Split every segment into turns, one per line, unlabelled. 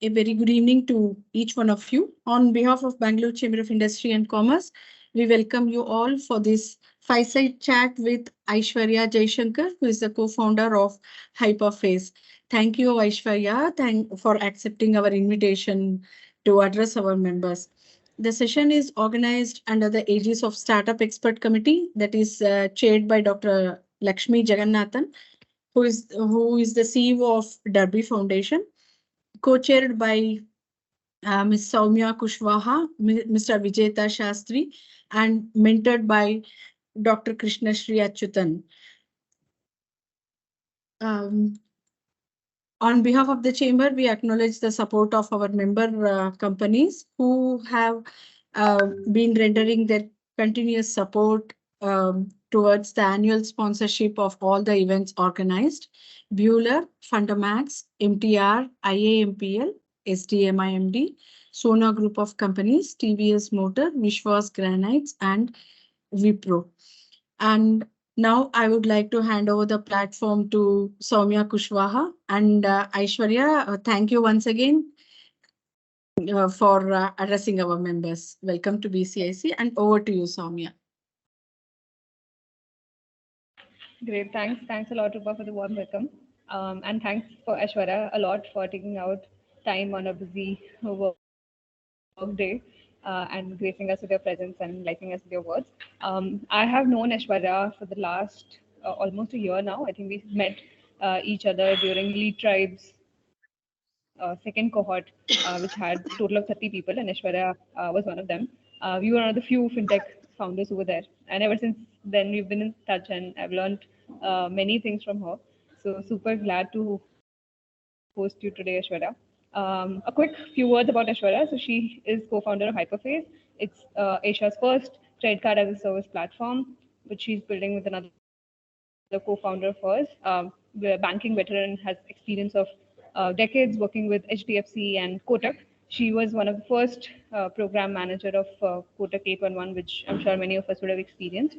A very good evening to each one of you. On behalf of Bangalore Chamber of Industry and Commerce, we welcome you all for this Fireside chat with Aishwarya Jaishankar, who is the co-founder of Hyperface. Thank you, Aishwarya, for accepting our invitation to address our members. The session is organized under the aegis of Startup Expert Committee that is chaired by Dr. Lakshmi Jagannathan, who is the CEO of DERBI Foundation, co-chaired by Ms. Soumya Kushwaha, Mr. Vijetha Shastry, and mentored by Dr. Krishnashree Achuthan. On behalf of the Chamber, we acknowledge the support of our member companies who have been rendering their continuous support towards the annual sponsorship of all the events organized. Bueller, Fundamax, MTR, IAMPL, SDMIMD, Sona Group of Companies, TVS Motor, Vishwas Granites, and Wipro. And now I would like to hand over the platform to Soumya Kushwaha and Aishwarya. Thank you once again for addressing our members. Welcome to BCIC, and over to you, Soumya.
Great, thanks a lot, Rupa, for the warm welcome. And thanks for Aishwarya a lot for taking out time on a busy work day and gracing us with your presence and lighting us with your words. I have known Aishwarya for the last almost a year now. I think we met each other during Lead Tribe's second cohort, which had a total of 30 people, and Aishwarya was one of them. We were one of the few fintech founders who were there. And ever since then, we've been in touch, and I've learned many things from her. So super glad to host you today, Aishwarya. A quick few words about Aishwarya. So she is co-founder of Hyperface. It's Asia's first credit card as a service platform, which she's building with another co-founder of hers. The banking veteran, has experience of decades working with HDFC and Kotak. She was one of the first program manager of Kotak 811, which I'm sure many of us would have experienced.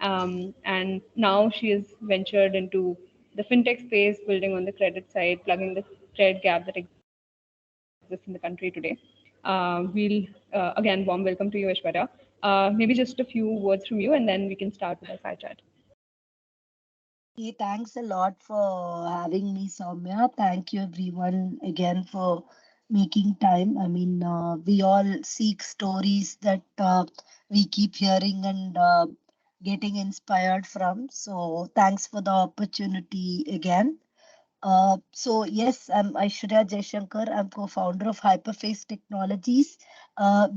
And now she has ventured into the fintech space, building on the credit side, plugging the credit gap that exists in the country today. Again, warm welcome to you, Aishwarya. Maybe just a few words from you, and then we can start with our side chat.
Hey, thanks a lot for having me, Soumya. Thank you, everyone, again for making time. I mean, we all seek stories that we keep hearing and getting inspired from. So thanks for the opportunity again. So yes, I'm Aishwarya Jaishankar. I'm co-founder of Hyperface Technologies.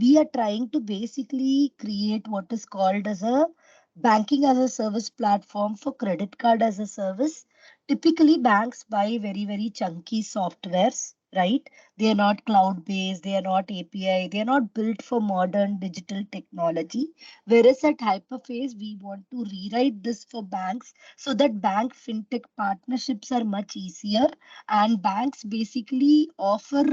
We are trying to basically create what is called as a banking as a service platform for credit card as a service. Typically, banks buy very, very chunky softwares, right? They are not cloud-based, they are not API, they are not built for modern digital technology. Whereas at Hyperface, we want to rewrite this for banks so that bank fintech partnerships are much easier, and banks basically offer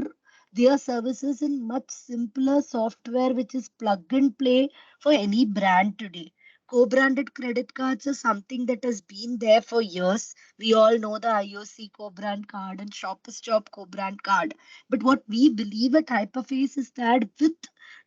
their services in much simpler software, which is plug and play for any brand today. Co-branded credit cards are something that has been there for years. We all know the IOC co-brand card and Shoppers Stop co-brand card. But what we believe at Hyperface is that with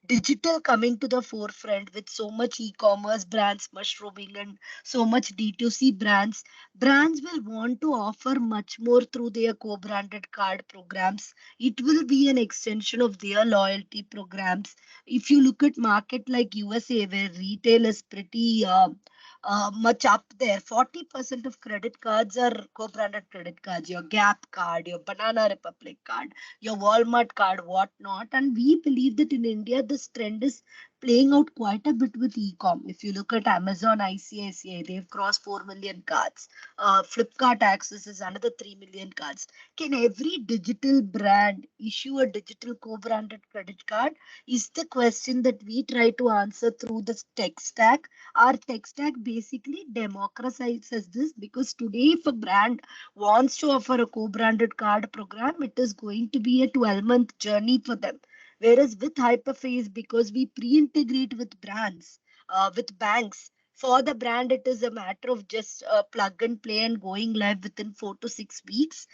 digital coming to the forefront, with so much e-commerce brands mushrooming and so much D2C brands will want to offer much more through their co-branded card programs. It will be an extension of their loyalty programs. If you look at market like USA, where retail is pretty much up there, 40% of credit cards are co-branded credit cards, your Gap card, your Banana Republic card, your Walmart card, whatnot. And we believe that in India, this trend is playing out quite a bit with e-com. If you look at Amazon, ICICI, they've crossed 4 million cards. Flipkart Access is another 3 million cards. Can every digital brand issue a digital co-branded credit card? Is the question that we try to answer through the tech stack. Our tech stack basically democratizes this, because today if a brand wants to offer a co-branded card program, it is going to be a 12-month journey for them. Whereas with Hyperface, because we pre-integrate with brands, with banks, For the brand, it is a matter of just plug and play and going live within 4 to 6 weeks.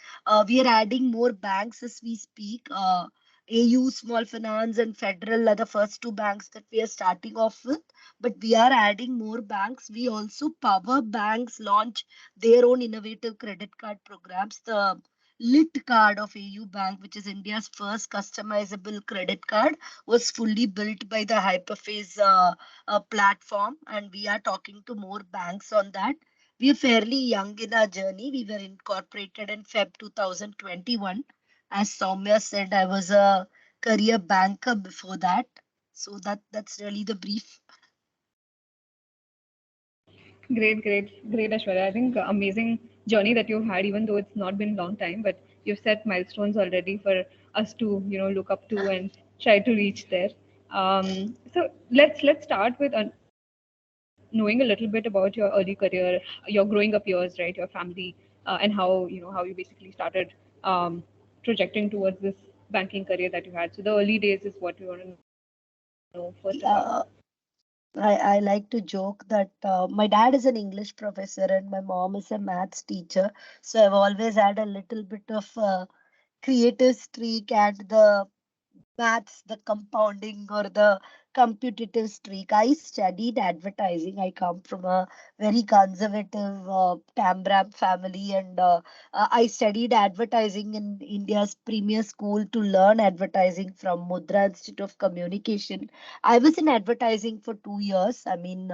We are adding more banks as we speak. AU, Small Finance, and Federal are the first two banks that we are starting off with, but we are adding more banks. We also power banks launch their own innovative credit card programs. The Lit card of AU Bank, which is India's first customizable credit card, was fully built by the Hyperface platform, and we are talking to more banks on that. We are fairly young in our journey. We were incorporated in Feb 2021. As Soumya said, I was a career banker before that. So that's really the brief.
Great, Aishwarya. I think amazing journey that you've had, even though it's not been a long time, but you've set milestones already for us to, look up to and try to reach there. So let's start with knowing a little bit about your early career, your growing up years, right, your family, and how you basically started projecting towards this banking career that you had. So the early days is what we want to know first about.
I like to joke that my dad is an English professor and my mom is a maths teacher. So I've always had a little bit of creative streak and the maths, the compounding or the computative streak. I studied advertising. I come from a very conservative Tambram family, and I studied advertising in India's premier school to learn advertising from Mudra Institute of Communication. I was in advertising for 2 years. I mean,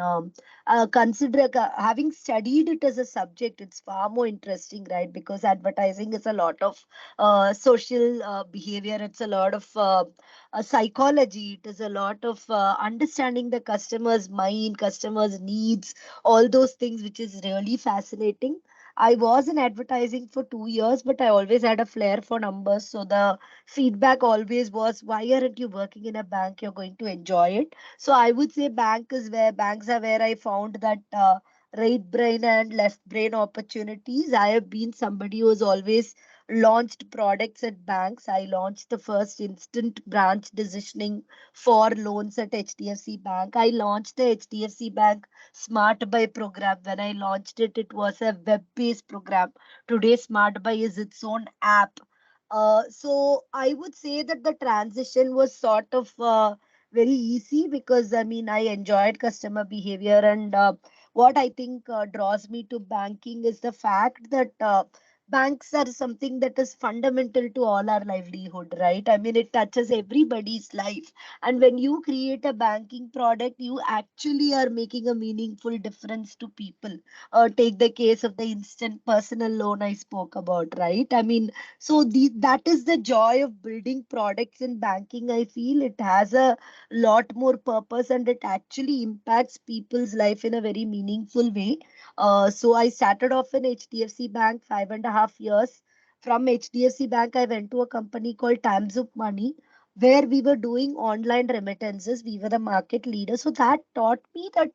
consider having studied it as a subject, it's far more interesting, right? Because advertising is a lot of social behavior. It's a lot of psychology. It is a lot of understanding the customer's mind, customer's needs, all those things, which is really fascinating. I was in advertising for 2 years, but I always had a flair for numbers. So the feedback always was, why aren't you working in a bank? You're going to enjoy it. So I would say banks are where I found that right brain and left brain opportunities. I have been somebody who has always launched products at banks. I launched the first instant branch decisioning for loans at HDFC Bank. I launched the HDFC Bank Smart Buy program. When I launched it, it was a web-based program. Today, Smart Buy is its own app. So I would say that the transition was sort of very easy because I mean I enjoyed customer behavior, and what I think draws me to banking is the fact that banks are something that is fundamental to all our livelihood, right? I mean, it touches everybody's life. And when you create a banking product, you actually are making a meaningful difference to people. Take the case of the instant personal loan I spoke about, right? I mean, that is the joy of building products in banking. I feel it has a lot more purpose and it actually impacts people's life in a very meaningful way. So I started off in HDFC Bank 5.5 years. From HDFC Bank, I went to a company called Times of Money, where we were doing online remittances. We were the market leader. So that taught me that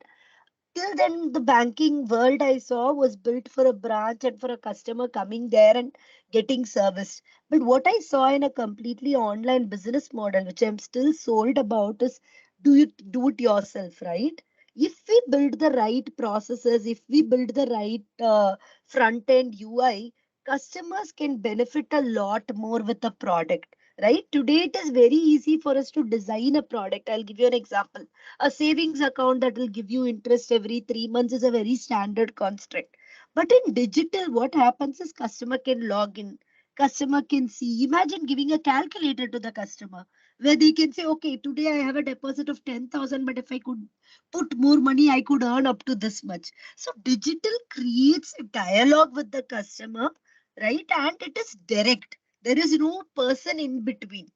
till then the banking world I saw was built for a branch and for a customer coming there and getting service. But what I saw in a completely online business model, which I'm still sold about, is do it yourself, right? If we build the right processes, if we build the right front end UI, customers can benefit a lot more with the product. Right? Today, it is very easy for us to design a product. I'll give you an example. A savings account that will give you interest every 3 months is a very standard construct. But in digital, what happens is customer can log in, customer can see. Imagine giving a calculator to the customer where they can say, okay, today I have a deposit of 10,000, but if I could put more money, I could earn up to this much. So digital creates a dialogue with the customer, right? And it is direct. There is no person in between.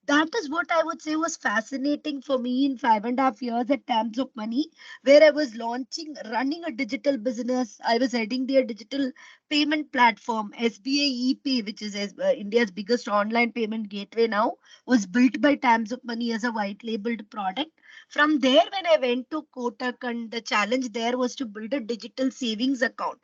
That is what I would say was fascinating for me in 5.5 years at Times of Money, where I was running a digital business. I was heading their digital payment platform, SBI ePay, which is India's biggest online payment gateway now, was built by Times of Money as a white labeled product. From there, when I went to Kotak, and the challenge there was to build a digital savings account.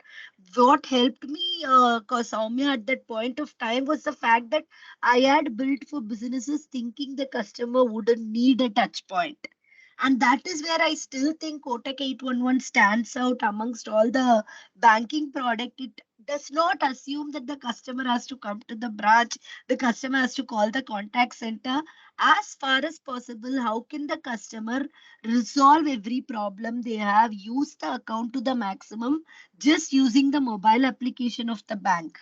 What helped me, Soumya, at that point of time was the fact that I had built for businesses thinking the customer wouldn't need a touch point. And that is where I still think Kotak 811 stands out amongst all the banking product. It does not assume that the customer has to come to the branch, the customer has to call the contact center. As far as possible, how can the customer resolve every problem they have, use the account to the maximum, just using the mobile application of the bank?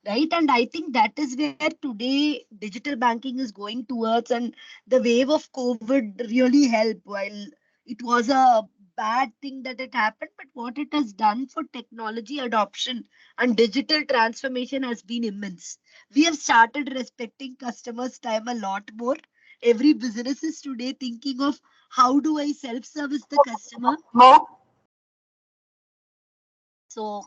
Right. And I think that is where today digital banking is going towards. And the wave of COVID really helped. While it was a bad thing that it happened, but what it has done for technology adoption and digital transformation has been immense. We have started respecting customers' time a lot more. Every business is today thinking of how do I self-service the customer. So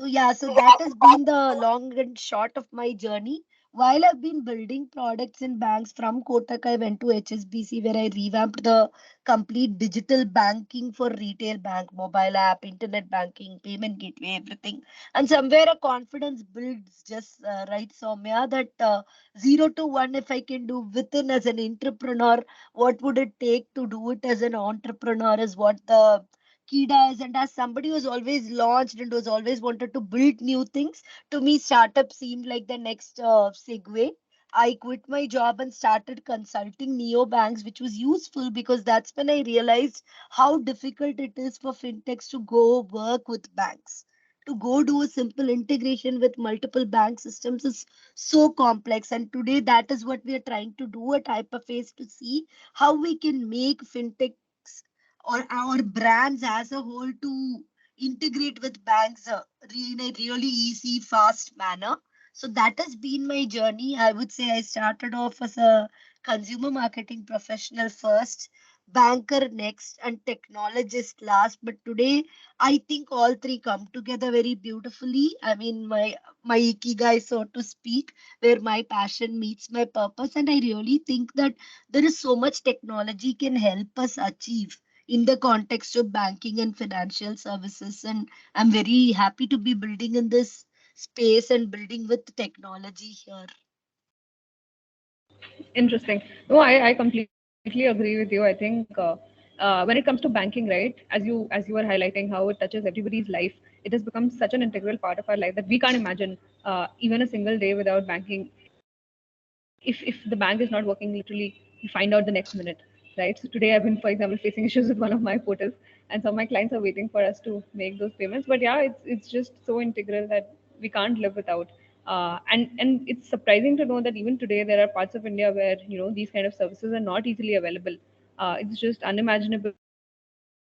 so that has been the long and short of my journey. While I've been building products in banks from Kotak, I went to HSBC where I revamped the complete digital banking for retail bank, mobile app, internet banking, payment gateway, everything. And somewhere a confidence builds just right, Soumya, that 0 to 1, if I can do within as an entrepreneur, what would it take to do it as an entrepreneur is what the key does. And as somebody who's always launched and who's always wanted to build new things, to me, startup seemed like the next segue. I quit my job and started consulting neobanks, which was useful because that's when I realized how difficult it is for fintechs to go work with banks. To go do a simple integration with multiple bank systems is so complex. And today, that is what we are trying to do at Hyperface to see how we can make fintechs or our brands as a whole to integrate with banks in a really easy, fast manner. So that has been my journey. I would say I started off as a consumer marketing professional first, banker next, and technologist last. But today, I think all three come together very beautifully. I mean, my ikigai, so to speak, where my passion meets my purpose, and I really think that there is so much technology can help us achieve in the context of banking and financial services. And I'm very happy to be building in this space and building with technology here.
Interesting. No, I completely agree with you. I think when it comes to banking, right, as you were highlighting how it touches everybody's life, it has become such an integral part of our life that we can't imagine even a single day without banking. If the bank is not working, literally you find out the next minute, right? So today I've been, for example, facing issues with one of my portals, and some of my clients are waiting for us to make those payments. But yeah, it's just so integral that we can't live without. And it's surprising to know that even today there are parts of India where these kind of services are not easily available. It's just unimaginable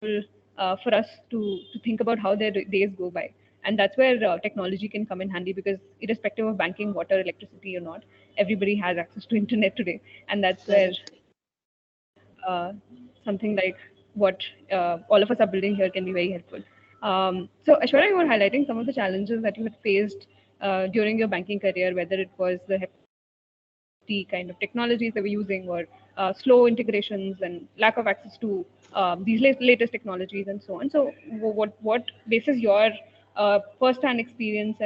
for us to think about how their days go by. And that's where technology can come in handy, because irrespective of banking, water, electricity or not, everybody has access to internet today. And that's where
Correct.
something like what all of us are building here can be very helpful. So Aishwarya, you were highlighting some of the challenges that you had faced during your banking career, whether it was the hefty kind of technologies that we're using, or slow integrations and lack of access to these latest technologies and so on. So what basis your first-hand experience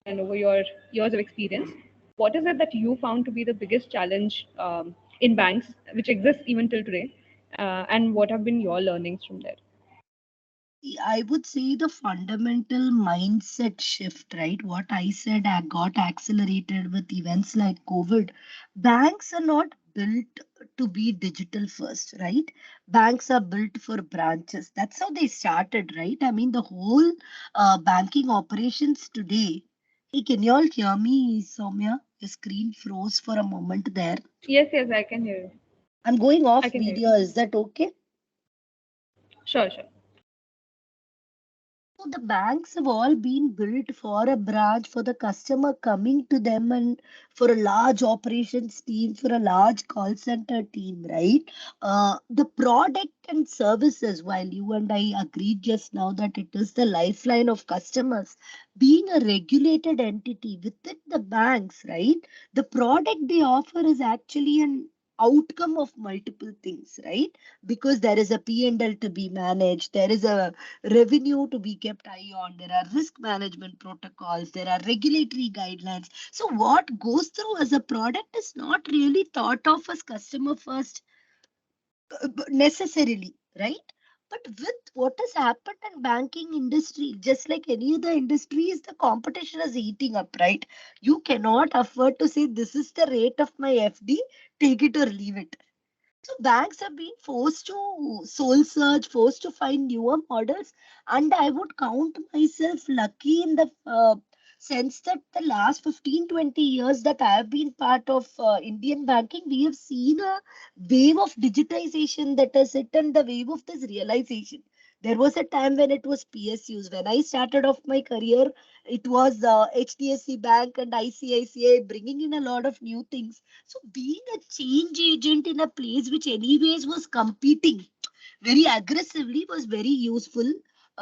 and over your years of experience, what is it that you found to be the biggest challenge in banks, which exists even till today, and what have been your learnings from there?
I would say the fundamental mindset shift, right? What I said I got accelerated with events like COVID. Banks are not built to be digital first, right? Banks are built for branches. That's how they started, right? I mean, the whole banking operations today. Hey, can you all hear me, Soumya? Your screen froze for a moment there.
Yes, I can hear you.
I'm going
I
off
can hear
video.
you.
Is that okay?
Sure.
So the banks have all been built for a branch, for the customer coming to them, and for a large operations team, for a large call center team, right? The product and services, while you and I agreed just now that it is the lifeline of customers, being a regulated entity within the banks, right? The product they offer is actually an outcome of multiple things, right? Because there is a P&L to be managed, there is a revenue to be kept eye on, there are risk management protocols, there are regulatory guidelines. So what goes through as a product is not really thought of as customer first. necessarily, right? But with what has happened in banking industry, just like any other industries, the competition is eating up, right? You cannot afford to say this is the rate of my FD, take it or leave it. So banks have been forced to soul search, forced to find newer models, and I would count myself lucky in the sense that the last 15-20 years that I have been part of Indian banking, we have seen a wave of digitization that has hit and the wave of this realization. There was a time when it was PSUs. When I started off my career, it was HDFC Bank and ICICI bringing in a lot of new things. So being a change agent in a place which anyways was competing very aggressively was very useful.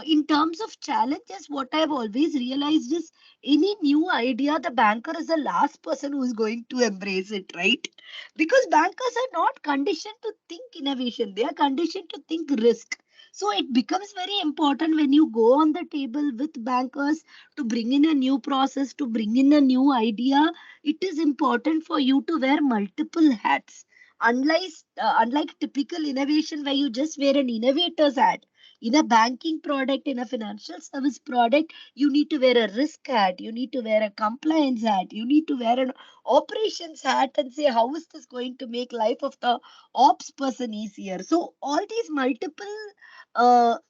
In terms of challenges, what I've always realized is any new idea, the banker is the last person who is going to embrace it, right? Because bankers are not conditioned to think innovation, they are conditioned to think risk. So it becomes very important when you go on the table with bankers to bring in a new process, to bring in a new idea. It is important for you to wear multiple hats. Unlike typical innovation where you just wear an innovator's hat, in a banking product, in a financial service product, you need to wear a risk hat, you need to wear a compliance hat, you need to wear an operations hat and say, how is this going to make life of the ops person easier? So, all these multiple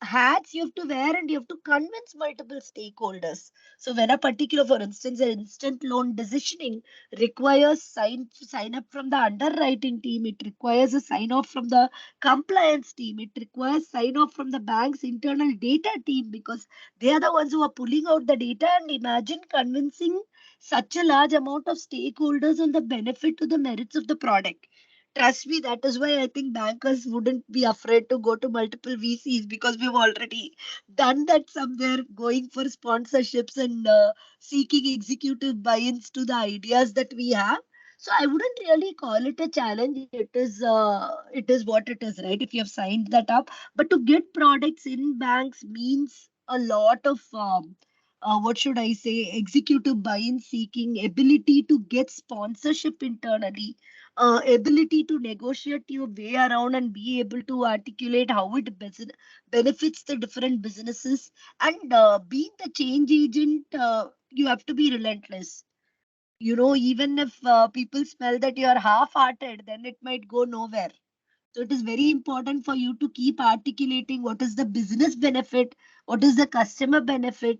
hats you have to wear and you have to convince multiple stakeholders. So, when a particular, for instance, an instant loan decisioning requires sign up from the underwriting team, it requires a sign off from the compliance team, it requires sign off from the bank's internal data team because they are the ones who are pulling out the data. And imagine convincing such a large amount of stakeholders on the benefit to the merits of the product. Trust me, that is why I think bankers wouldn't be afraid to go to multiple VCs because we've already done that somewhere, going for sponsorships and seeking executive buy-ins to the ideas that we have. So I wouldn't really call it a challenge. It is what it is, right? If you have signed that up, but to get products in banks means a lot of what should I say, executive buy-in seeking, ability to get sponsorship internally, ability to negotiate your way around and be able to articulate how it benefits the different businesses. And being the change agent, you have to be relentless. You know, even if people smell that you are half-hearted, then it might go nowhere. So it is very important for you to keep articulating what is the business benefit, what is the customer benefit,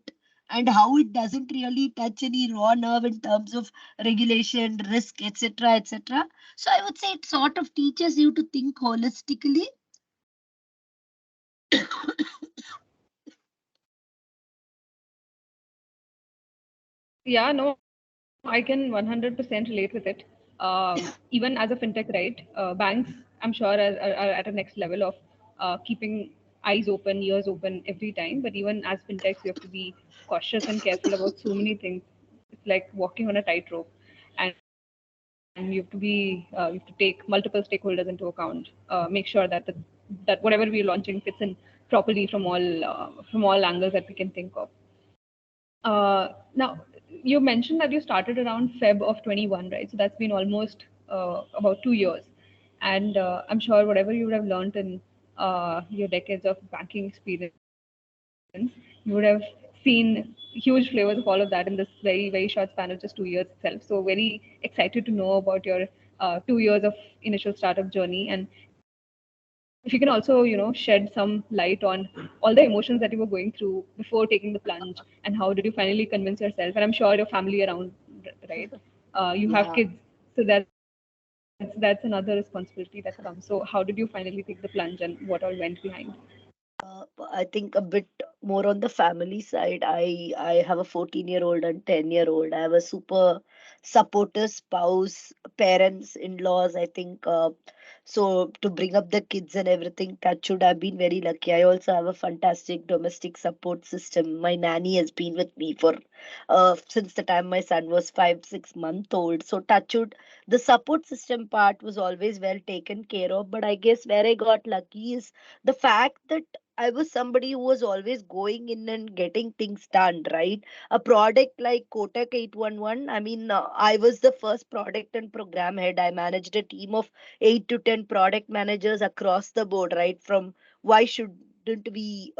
and how it doesn't really touch any raw nerve in terms of regulation, risk, etc., etc. So I would say it sort of teaches you to think holistically.
Yeah, no, I can 100% relate with it. Even as a fintech, right? Banks, I'm sure, are at a next level of keeping eyes open, ears open every time. But even as fintechs, you have to be cautious and careful about so many things. It's like walking on a tightrope, and you have to take multiple stakeholders into account. Make sure that that whatever we're launching fits in properly from all angles that we can think of. Now, you mentioned that you started around Feb of 21, right? So that's been almost about 2 years. And I'm sure whatever you would have learned in your decades of banking experience, you would have seen huge flavors of all of that in this very, very short span of just 2 years itself. So very excited to know about your 2 years of initial startup journey. And if you can also, shed some light on all the emotions that you were going through before taking the plunge, and how did you finally convince yourself? And I'm sure your family around, right? You have kids,
Yeah.
so that's another responsibility that comes. So how did you finally take the plunge, and what all went behind?
I think a bit more on the family side. I have a 14-year-old and 10-year-old. I have a super supportive spouse, parents, in-laws. I think so to bring up the kids and everything, touch wood, I've been very lucky. I also have a fantastic domestic support system. My nanny has been with me for since the time my son was 5, 6 months old. So touch wood, the support system part was always well taken care of. But I guess where I got lucky is the fact that I was somebody who was always going in and getting things done, right? A product like Kotak 811, I mean, I was the first product and program head. I managed a team of 8 to and product managers across the board, right? From why shouldn't we,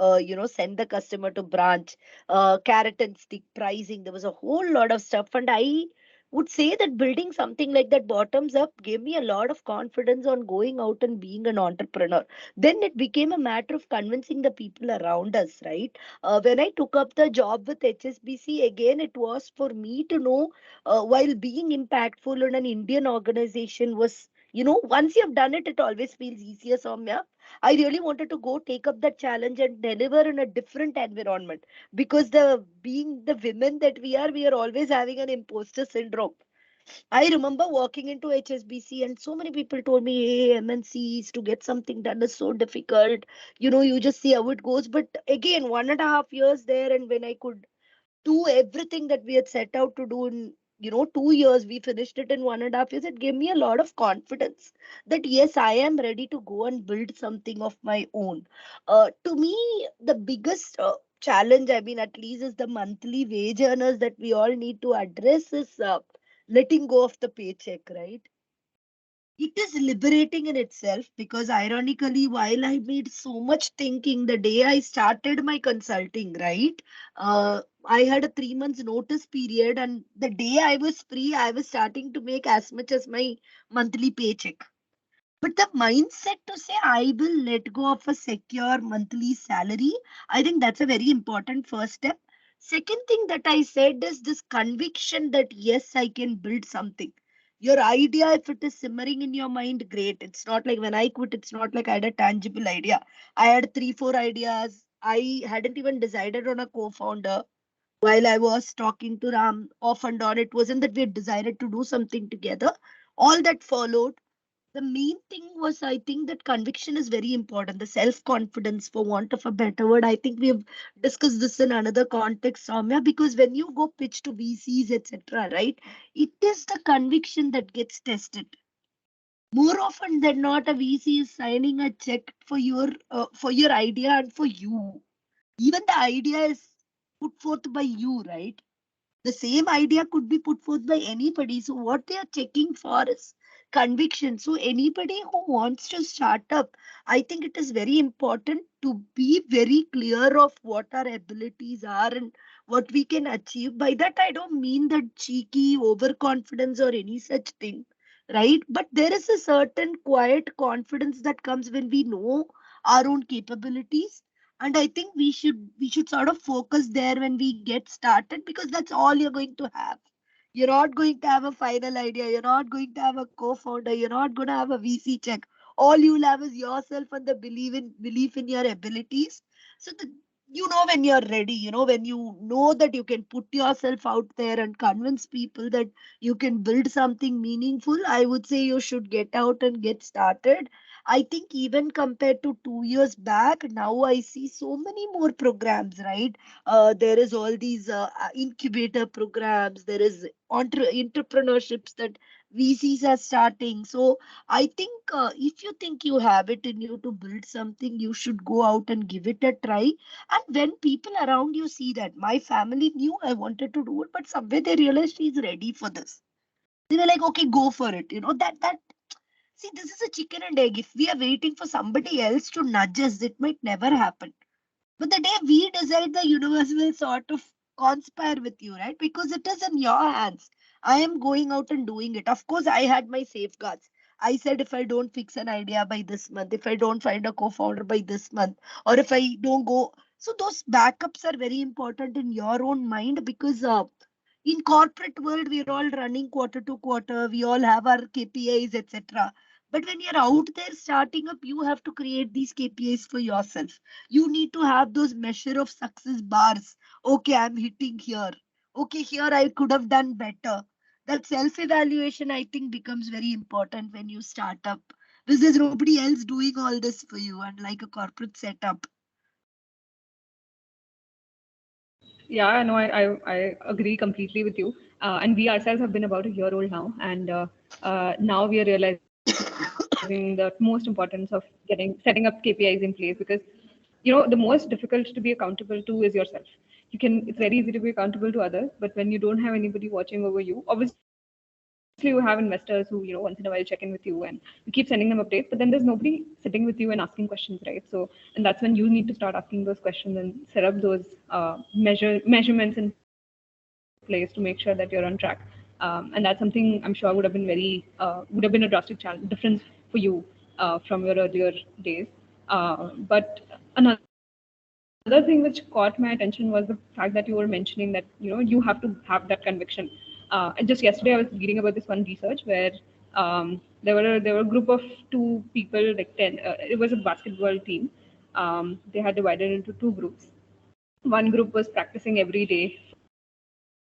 send the customer to branch, carrot and stick pricing. There was a whole lot of stuff. And I would say that building something like that bottoms up gave me a lot of confidence on going out and being an entrepreneur. Then it became a matter of convincing the people around us, right? When I took up the job with HSBC, again, it was for me to know, while being impactful in an Indian organization was, once you've done it, it always feels easier, Soumya. I really wanted to go take up that challenge and deliver in a different environment, because the being the women that we are always having an imposter syndrome. I remember walking into HSBC and so many people told me, hey, MNCs to get something done is so difficult. You just see how it goes. But again, 1.5 years there, and when I could do everything that we had set out to do in 2 years, we finished it in 1.5 years. It gave me a lot of confidence that yes, I am ready to go and build something of my own. To me, the biggest challenge, I mean, at least is the monthly wage earners that we all need to address is letting go of the paycheck, right? It is liberating in itself, because ironically, while I made so much thinking the day I started my consulting, right? I had a 3 months notice period, and the day I was free, I was starting to make as much as my monthly paycheck. But the mindset to say I will let go of a secure monthly salary, I think that's a very important first step. Second thing that I said is this conviction that yes, I can build something. Your idea, if it is simmering in your mind, great. It's not like when I quit, it's not like I had a tangible idea. I had three, four ideas. I hadn't even decided on a co founder while I was talking to Ram off and on. It wasn't that we had decided to do something together. All that followed. The main thing was, I think that conviction is very important. The self confidence, for want of a better word. I think we have discussed this in another context, Soumya, because when you go pitch to VCs, etc., right, it is the conviction that gets tested. More often than not, a VC is signing a check for your idea and for you. Even the idea is put forth by you, right? The same idea could be put forth by anybody. So what they are checking for is conviction. So anybody who wants to start up, I think it is very important to be very clear of what our abilities are and what we can achieve. By that, I don't mean that cheeky overconfidence or any such thing, right? But there is a certain quiet confidence that comes when we know our own capabilities, and I think we should sort of focus there when we get started, because that's all you're going to have. You're not going to have a final idea, you're not going to have a co-founder, you're not going to have a VC check. All you'll have is yourself and the belief in your abilities. So when you're ready, when you know that you can put yourself out there and convince people that you can build something meaningful, I would say you should get out and get started. I think even compared to 2 years back, now I see so many more programs, right? There is all these incubator programs. There is entrepreneurships that VCs are starting. So I think if you think you have it in you to build something, you should go out and give it a try. And when people around you see that, my family knew I wanted to do it, but somewhere they realized she's ready for this. They were like, okay, go for it. That See, this is a chicken and egg. If we are waiting for somebody else to nudge us, it might never happen. But the day we decide, the universe will sort of conspire with you, right? Because it is in your hands. I am going out and doing it. Of course, I had my safeguards. I said if I don't fix an idea by this month, if I don't find a co-founder by this month, or if I don't go. So those backups are very important in your own mind, because in corporate world, we're all running quarter to quarter. We all have our KPIs, etc. But when you're out there starting up, you have to create these KPIs for yourself. You need to have those measure of success bars. Okay, I'm hitting here. Okay, here I could have done better. That self-evaluation, I think, becomes very important when you start up, because there's nobody else doing all this for you, unlike a corporate setup.
Yeah, no, I agree completely with you. And we ourselves have been about a year old now, and now we are realizing the most importance of setting up KPIs in place, because the most difficult to be accountable to is yourself. It's very easy to be accountable to others, but when you don't have anybody watching over you, obviously you have to you have investors who, once in a while check in with you and you keep sending them updates, but then there's nobody sitting with you and asking questions, right? So, and that's when you need to start asking those questions and set up those measurements in place to make sure that you're on track. And that's something I'm sure would have been a drastic difference for you from your earlier days. But another thing which caught my attention was the fact that you were mentioning that you have to have that conviction. Just yesterday, I was reading about this one research where there were a group of two people, like 10. It was a basketball team. They had divided into two groups. One group was practicing every day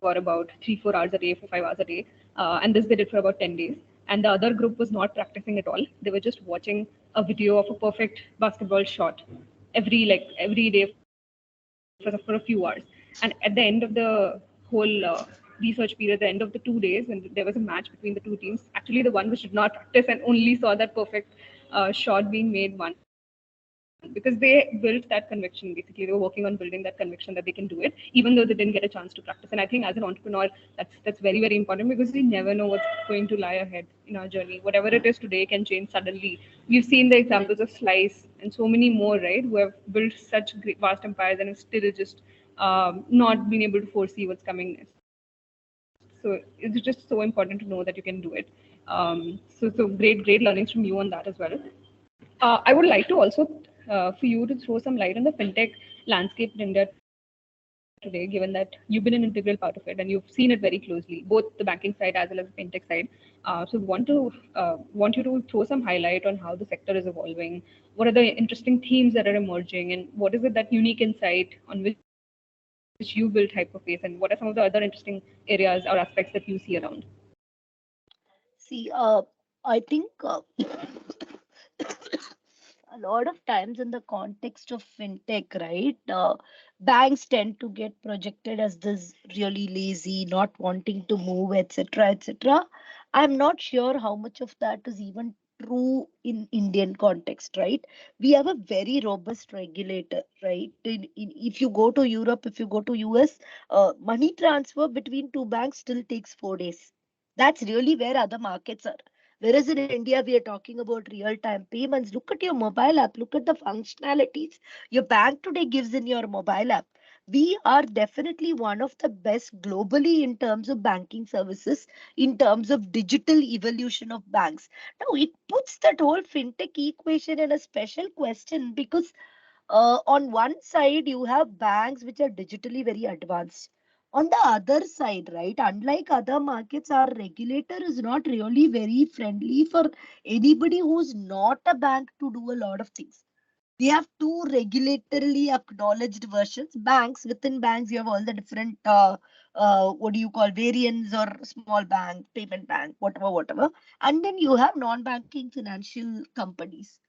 for about 3-4 hours a day, 4-5 hours a day, and this they did for about 10 days. And the other group was not practicing at all. They were just watching a video of a perfect basketball shot every day for a few hours. And at the end of the whole research period, the end of the 2 days, when there was a match between the two teams, actually the one which did not practice and only saw that perfect shot being made won, because they built that conviction. Basically, they were working on building that conviction that they can do it, even though they didn't get a chance to practice. And I think as an entrepreneur, that's very, very important, because we never know what's going to lie ahead in our journey. Whatever it is today can change suddenly. We've seen the examples of Slice and so many more, right, who have built such great, vast empires and have still just not been able to foresee what's coming next. So it's just so important to know that you can do it. So great learnings from you on that as well. I would like to also for you to throw some light on the fintech landscape in India today, given that you've been an integral part of it and you've seen it very closely, both the banking side as well as the fintech side. So want you to throw some highlight on how the sector is evolving. What are the interesting themes that are emerging, and what is it that unique insight on which you built Hyperface, and what are some of the other interesting areas or aspects that you see around?
See, I think a lot of times in the context of fintech, right, banks tend to get projected as this really lazy, not wanting to move, etc., etc. I'm not sure how much of that is even true in Indian context, right? We have a very robust regulator, right? If you go to Europe, if you go to US, money transfer between two banks still takes 4 days. That's really where other markets are. Whereas in India, we are talking about real-time payments. Look at your mobile app. Look at the functionalities your bank today gives in your mobile app. We are definitely one of the best globally in terms of banking services, in terms of digital evolution of banks. Now, it puts that whole fintech equation in a special question because on one side, you have banks which are digitally very advanced. On the other side, right, unlike other markets, our regulator is not really very friendly for anybody who's not a bank to do a lot of things. We have two regulatorily acknowledged versions. Banks, within banks, you have all the different, what do you call, variants or small bank, payment bank, whatever, whatever. And then you have non-banking financial companies.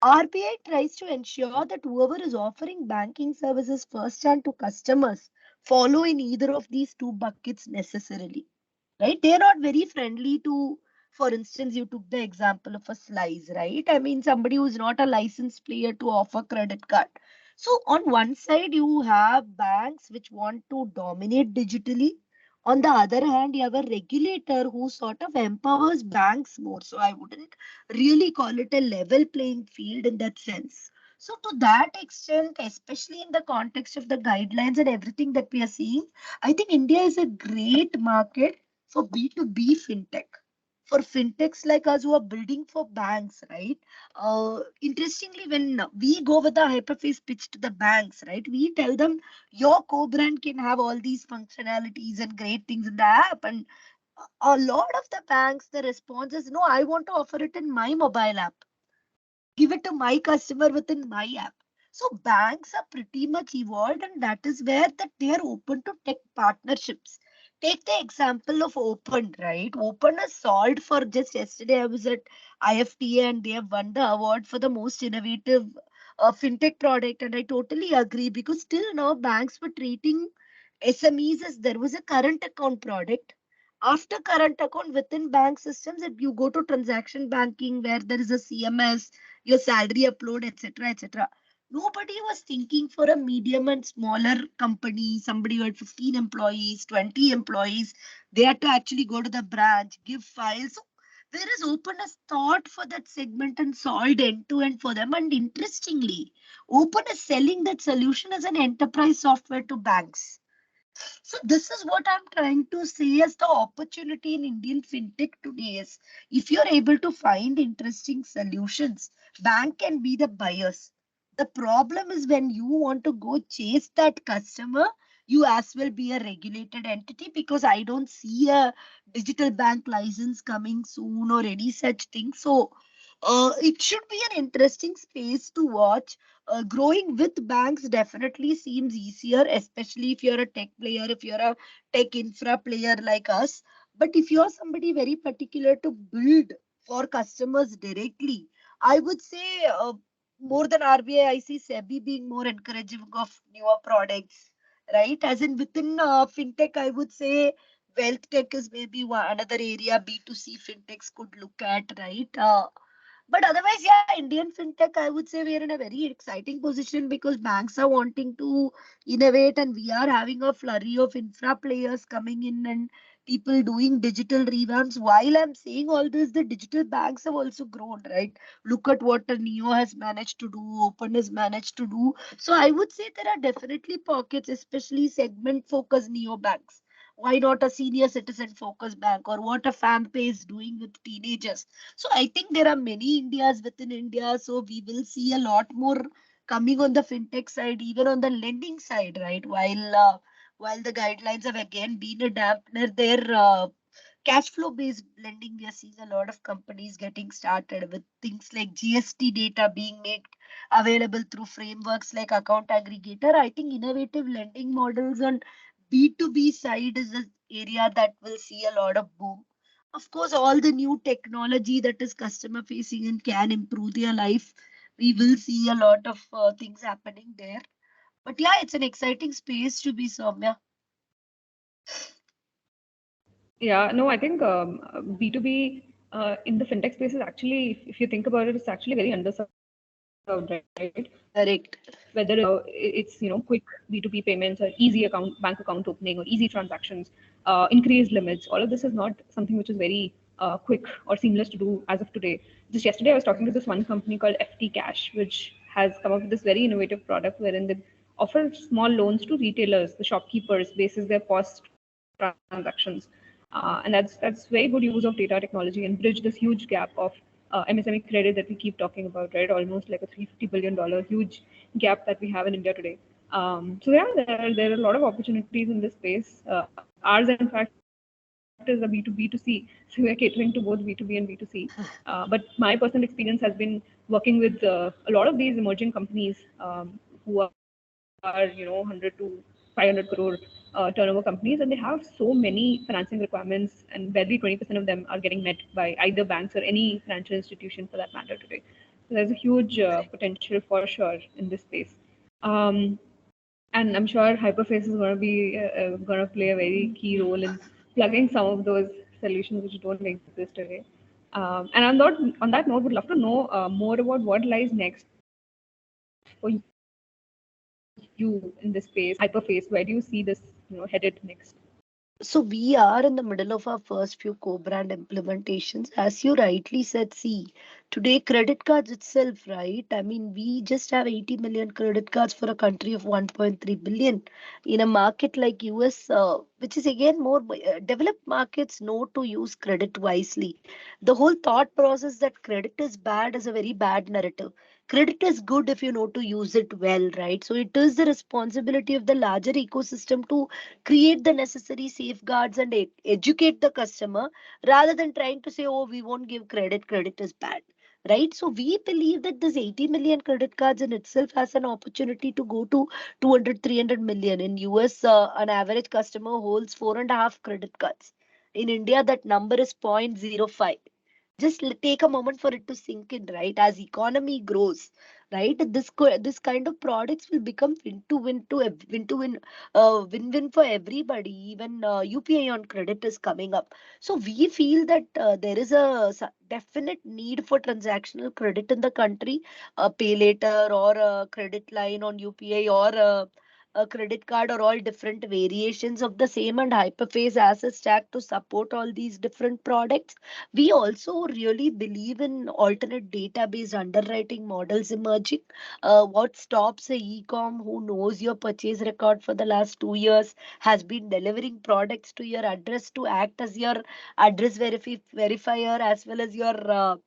RBI tries to ensure that whoever is offering banking services firsthand to customers follow in either of these two buckets necessarily, right? They're not very friendly to, for instance, you took the example of a Slice, right? I mean, somebody who's not a licensed player to offer credit card. So on one side, you have banks which want to dominate digitally. On the other hand, you have a regulator who sort of empowers banks more. So I wouldn't really call it a level playing field in that sense. So to that extent, especially in the context of the guidelines and everything that we are seeing, I think India is a great market for B2B fintech. For fintechs like us who are building for banks, right? Interestingly, when we go with the Hyperface pitch to the banks, right, we tell them your co-brand can have all these functionalities and great things in the app. And a lot of the banks, the response is, no, I want to offer it in my mobile app. Give it to my customer within my app. So banks are pretty much evolved, and that is where that they are open to tech partnerships. Take the example of Open, right? Open has solved for just yesterday. I was at IFTA and they have won the award for the most innovative fintech product. And I totally agree because still now banks were treating SMEs as there was a current account product. After current account within bank systems, if you go to transaction banking where there is a CMS, your salary upload, etc., etc. Nobody was thinking for a medium and smaller company, somebody who had 15 employees, 20 employees. They had to actually go to the branch, give files. So there is openness thought for that segment and solved end to end for them. And interestingly, Open is selling that solution as an enterprise software to banks. So this is what I'm trying to say as the opportunity in Indian fintech today is if you're able to find interesting solutions, bank can be the buyers. The problem is when you want to go chase that customer, you as well be a regulated entity because I don't see a digital bank license coming soon or any such thing. So it should be an interesting space to watch. Growing with banks definitely seems easier, especially if you're a tech player, if you're a tech infra player like us. But if you're somebody very particular to build for customers directly, I would say more than RBI, I see SEBI being more encouraging of newer products, right? As in within fintech, I would say wealth tech is maybe another area B2C fintechs could look at, right? But otherwise, yeah, Indian fintech, I would say we are in a very exciting position because banks are wanting to innovate and we are having a flurry of infra players coming in and people doing digital revamps. While I'm saying all this, the digital banks have also grown, right? Look at what a Neo has managed to do, Open has managed to do. So I would say there are definitely pockets, especially segment focused Neo banks. Why not a senior citizen focused bank or what a FamPay is doing with teenagers? So I think there are many Indias within India. So we will see a lot more coming on the fintech side, even on the lending side, right? While the guidelines have again been a dampener, their cash flow based lending, we are seeing a lot of companies getting started with things like GST data being made available through frameworks like account aggregator. I think innovative lending models on B2B side is an area that will see a lot of boom. Of course, all the new technology that is customer facing and can improve their life, we will see a lot of things happening there. But yeah, it's an exciting space to be, Soumya.
Yeah, no, I think B2B in the fintech space is actually, if you think about it, it's actually very underserved, right?
Correct.
Whether it's quick B2B payments or easy bank account opening or easy transactions, increased limits. All of this is not something which is very quick or seamless to do as of today. Just yesterday, I was talking to this one company called FT Cash, which has come up with this very innovative product wherein they offer small loans to retailers, the shopkeepers, basis their post transactions. And that's very good use of data technology and bridge this huge gap of MSME credit that we keep talking about, right? Almost like a $350 billion huge gap that we have in India today. So yeah, there are a lot of opportunities in this space. Ours, in fact, is a B2B2C, so we are catering to both B2B and B2C. But my personal experience has been working with a lot of these emerging companies who are 100 to 500 crore turnover companies, and they have so many financing requirements, and barely 20% of them are getting met by either banks or any financial institution for that matter today. So there's a huge potential for sure in this space. Um, and I'm sure Hyperface is going to play a very key role in plugging some of those solutions which don't exist today. And on that note, would love to know more about what lies next for you in this space, Hyperface. Where do you see this, headed next?
So we are in the middle of our first few co-brand implementations. As you rightly said, see, today credit cards itself, right? I mean, we just have 80 million credit cards for a country of 1.3 billion. In a market like US, which is again more developed markets know to use credit wisely. The whole thought process that credit is bad is a very bad narrative. Credit is good if you know to use it well, right? So it is the responsibility of the larger ecosystem to create the necessary safeguards and educate the customer rather than trying to say, oh, we won't give credit, credit is bad. Right. So we believe that this 80 million credit cards in itself has an opportunity to go to 200, 300 million. In US, an average customer holds 4.5 credit cards. In India, that number is 0.05. just take a moment for it to sink in, right? As economy grows, right, this kind of products will become win-to-win for everybody. Even UPI on credit is coming up. So we feel that there is a definite need for transactional credit in the country, a pay later or a credit line on UPI or a credit card, or all different variations of the same, and Hyperface as a stack to support all these different products. We also really believe in alternate database underwriting models emerging. What stops a e-com who knows your purchase record for the last 2 years, has been delivering products to your address to act as your address verifier as well as your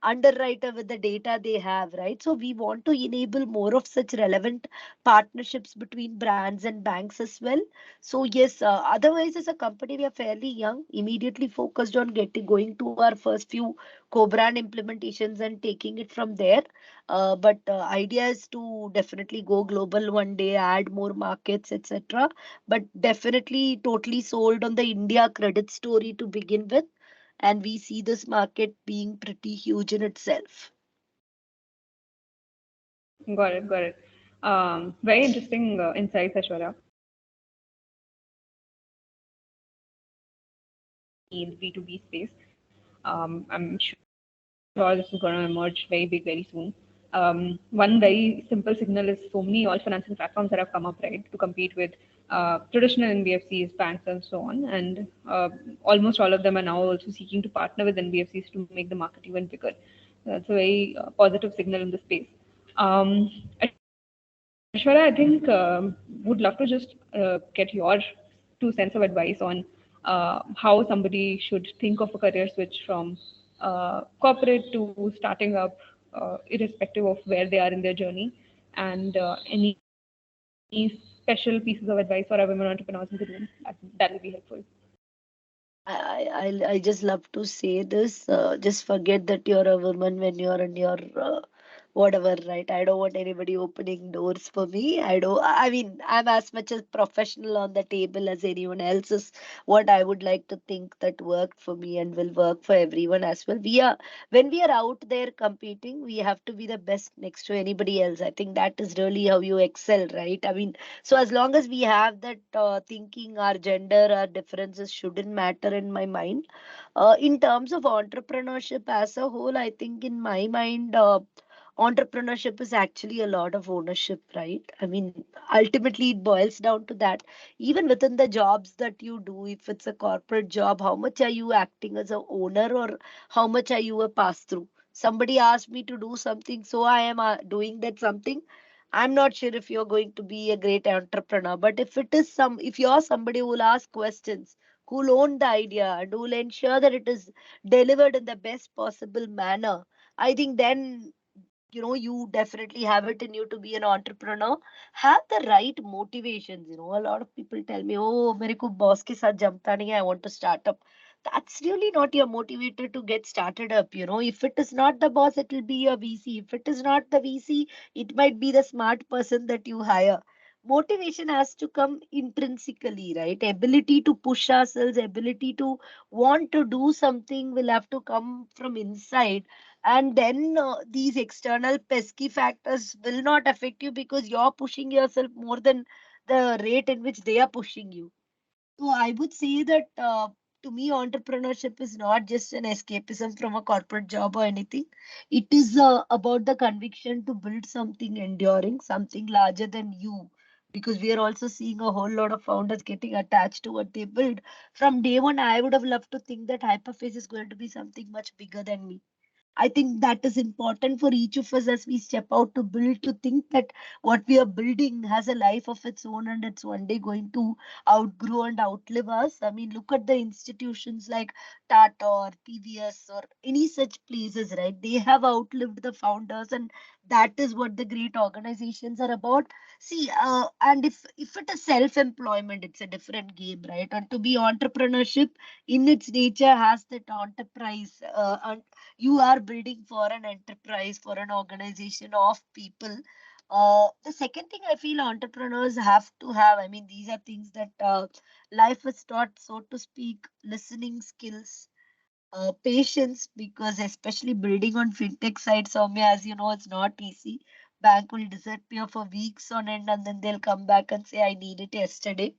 underwriter with the data they have, right? So we want to enable more of such relevant partnerships between brands and banks as well. So yes, otherwise as a company we are fairly young, immediately focused on getting going to our first few co-brand implementations and taking it from there. But idea is to definitely go global one day, add more markets, etc. But definitely totally sold on the India credit story to begin with, and we see this market being pretty huge in itself.
Got it, got it. Very interesting insights, Ashwarya. In B2B space, I'm sure this is going to emerge very big very soon. One very simple signal is so many all financing platforms that have come up, right, to compete with traditional NBFCs, banks, and so on. And almost all of them are now also seeking to partner with NBFCs to make the market even bigger. That's a very positive signal in the space. Um, Aishwarya, I think would love to just get your 2 cents of advice on how somebody should think of a career switch from corporate to starting up, irrespective of where they are in their journey, and any special pieces of advice for our women entrepreneurs in the room. That will be helpful.
I just love to say this. Just forget that you're a woman when you're in your whatever, right? I don't want anybody opening doors for me. I don't. I mean, I'm as much as professional on the table as anyone else is. What I would like to think that worked for me and will work for everyone as well. We are when we are out there competing, we have to be the best next to anybody else. I think that is really how you excel, right? I mean, so as long as we have that thinking, our gender, our differences shouldn't matter in my mind. In terms of entrepreneurship as a whole, I think in my mind, entrepreneurship is actually a lot of ownership, right? I mean, ultimately it boils down to that. Even within the jobs that you do, if it's a corporate job, how much are you acting as a owner, or how much are you a pass through? Somebody asked me to do something, so I am doing that something. I'm not sure if you're going to be a great entrepreneur, but if you're somebody who will ask questions, who'll own the idea, and who'll ensure that it is delivered in the best possible manner, I think then you definitely have it in you to be an entrepreneur. Have the right motivations. A lot of people tell me, oh, मेरे को boss के साथ जमता नहीं है, I want to start up. That's really not your motivator to get started up. If it is not the boss, it will be your VC. If it is not the VC, it might be the smart person that you hire. Motivation has to come intrinsically, right? Ability to push ourselves, ability to want to do something will have to come from inside, and then these external pesky factors will not affect you because you're pushing yourself more than the rate in which they are pushing you. So I would say that to me, entrepreneurship is not just an escapism from a corporate job or anything. It is about the conviction to build something enduring, something larger than you. Because we are also seeing a whole lot of founders getting attached to what they build. From day one, I would have loved to think that Hyperface is going to be something much bigger than me. I think that is important for each of us as we step out to build, to think that what we are building has a life of its own and it's one day going to outgrow and outlive us. I mean, look at the institutions like Tata or PVS or any such places, right? They have outlived the founders, and that is what the great organizations are about. See, and if it is self-employment, it's a different game, right? And to be entrepreneurship in its nature has that enterprise. You are building for an enterprise, for an organization of people. The second thing I feel entrepreneurs have to have, I mean, these are things that life is taught, so to speak, listening skills, patience, because especially building on fintech side, Soumya, as you know, it's not easy. Bank will disappear for weeks on end and then they'll come back and say, I need it yesterday.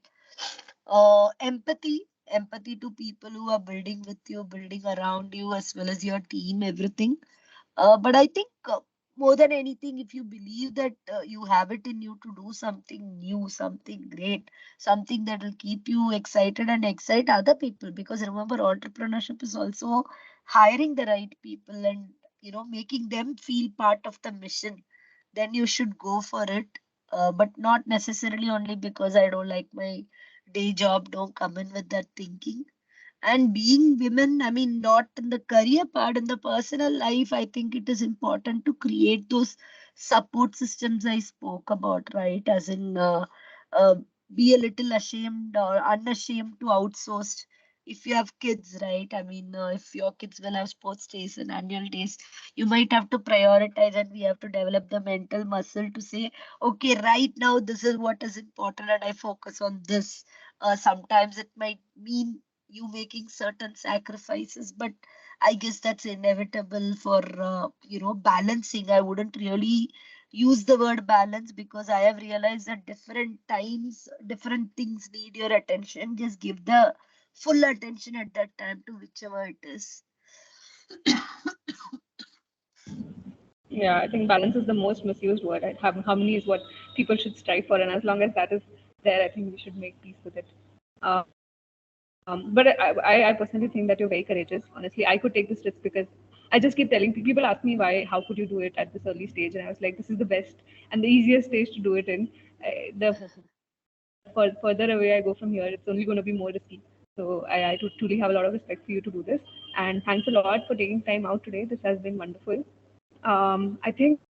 Empathy to people who are building with you, building around you, as well as your team, everything. But I think more than anything, if you believe that you have it in you to do something new, something great, something that will keep you excited and excite other people. Because remember, entrepreneurship is also hiring the right people and making them feel part of the mission. Then you should go for it. But not necessarily only because I don't like my day job. Don't come in with that thinking. And being women, I mean, not in the career part, in the personal life, I think it is important to create those support systems I spoke about, right? As in, uh, be a little ashamed or unashamed to outsource. If you have kids, right? I mean, if your kids will have sports days and annual days, you might have to prioritize, and we have to develop the mental muscle to say, okay, right now, this is what is important, and I focus on this. Sometimes it might mean you making certain sacrifices, but I guess that's inevitable for balancing. I wouldn't really use the word balance, because I have realized that different times different things need your attention. Just give the full attention at that time to whichever it is.
Yeah, I think balance is the most misused word. Right? Harmony is what people should strive for, and as long as that is there, I think we should make peace with it. But I personally think that you're very courageous. Honestly, I could take this risk because I just keep telling people ask me why, how could you do it at this early stage, and I was like, this is the best and the easiest stage to do it in. The further away I go from here, it's only going to be more risky. So I truly have a lot of respect for you to do this, and thanks a lot for taking time out today. This has been wonderful. I think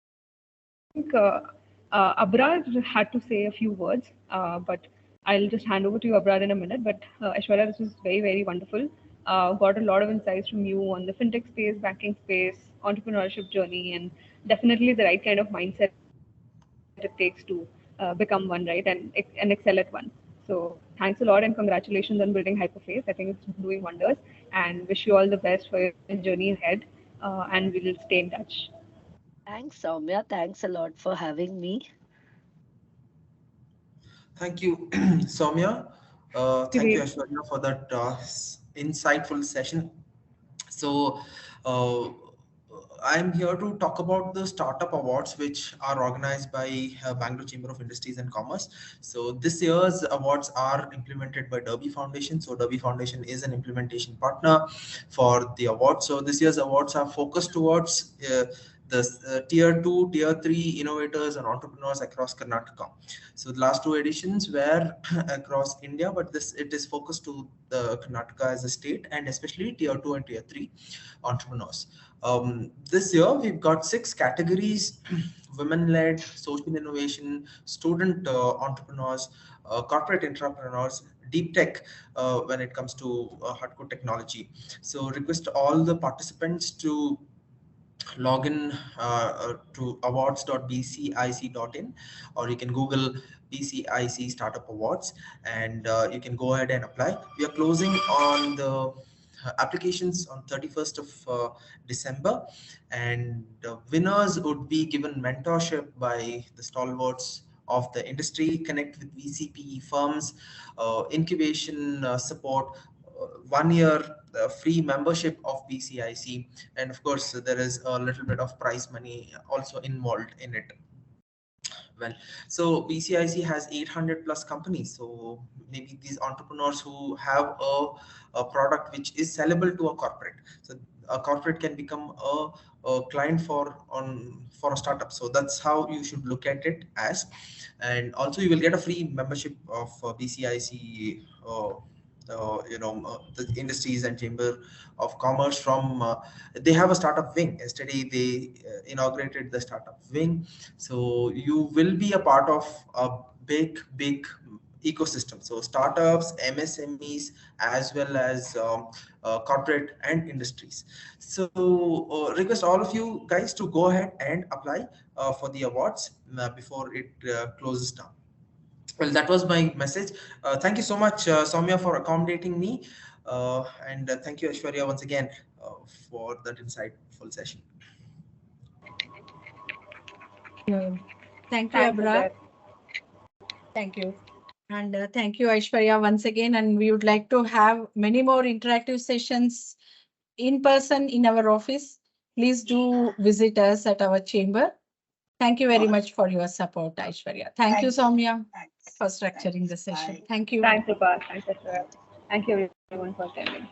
Abrar had to say a few words, but I'll just hand over to you, Abrar, in a minute. But Aishwarya, this was very, very wonderful. Got a lot of insights from you on the fintech space, banking space, entrepreneurship journey, and definitely the right kind of mindset it takes to become one, right, and excel at one. So thanks a lot and congratulations on building Hyperface. I think it's doing wonders, and wish you all the best for your journey ahead. And we'll stay in touch.
Thanks, Soumya. Thanks a lot for having me.
Thank you, Soumya. Thank you,
Great.
Aishwarya, for that insightful session. So, uh, I'm here to talk about the startup awards, which are organized by Bangalore Chamber of Industries and Commerce. So, this year's awards are implemented by DERBI Foundation. So, DERBI Foundation is an implementation partner for the awards. So, this year's awards are focused towards the tier 2, tier 3 innovators and entrepreneurs across Karnataka. So the last two editions were across India, but this it is focused to the Karnataka as a state, and especially tier 2 and tier 3 entrepreneurs. This year we've got six categories: women-led, social innovation, student entrepreneurs, corporate entrepreneurs, deep tech when it comes to hardcore technology. So request all the participants to log in to awards.bcic.in, or you can Google BCIC Startup Awards, and you can go ahead and apply. We are closing on the applications on 31st of December, and winners would be given mentorship by the stalwarts of the industry, connect with VCP firms, incubation support, 1 year free membership of BCIC, and of course there is a little bit of prize money also involved in it. Well, so BCIC has 800 plus companies. So maybe these entrepreneurs who have a product which is sellable to a corporate. So a corporate can become a client for a startup. So that's how you should look at it as. And also you will get a free membership of BCIC. The industries and chamber of commerce from they have a startup wing. Yesterday they inaugurated the startup wing, so you will be a part of a big ecosystem. So startups, MSMEs, as well as corporate and industries. So request all of you guys to go ahead and apply for the awards before it closes down. Well, that was my message. Thank you so much, Soumya, for accommodating me. And thank you, Aishwarya, once again for that insightful session.
Thank you,
Thanks,
Abrar.
Abrar.
Thank you. And thank you, Aishwarya, once again. And we would like to have many more interactive sessions in person in our office. Please do visit us at our chamber. Thank you very much for your support, Aishwarya. Thank you, Soumya,
Thanks.
for structuring the
Thanks.
session.
Bye.
Thank you.
Thanks, Abrar. Thanks, Aishwarya. Thank you everyone for attending.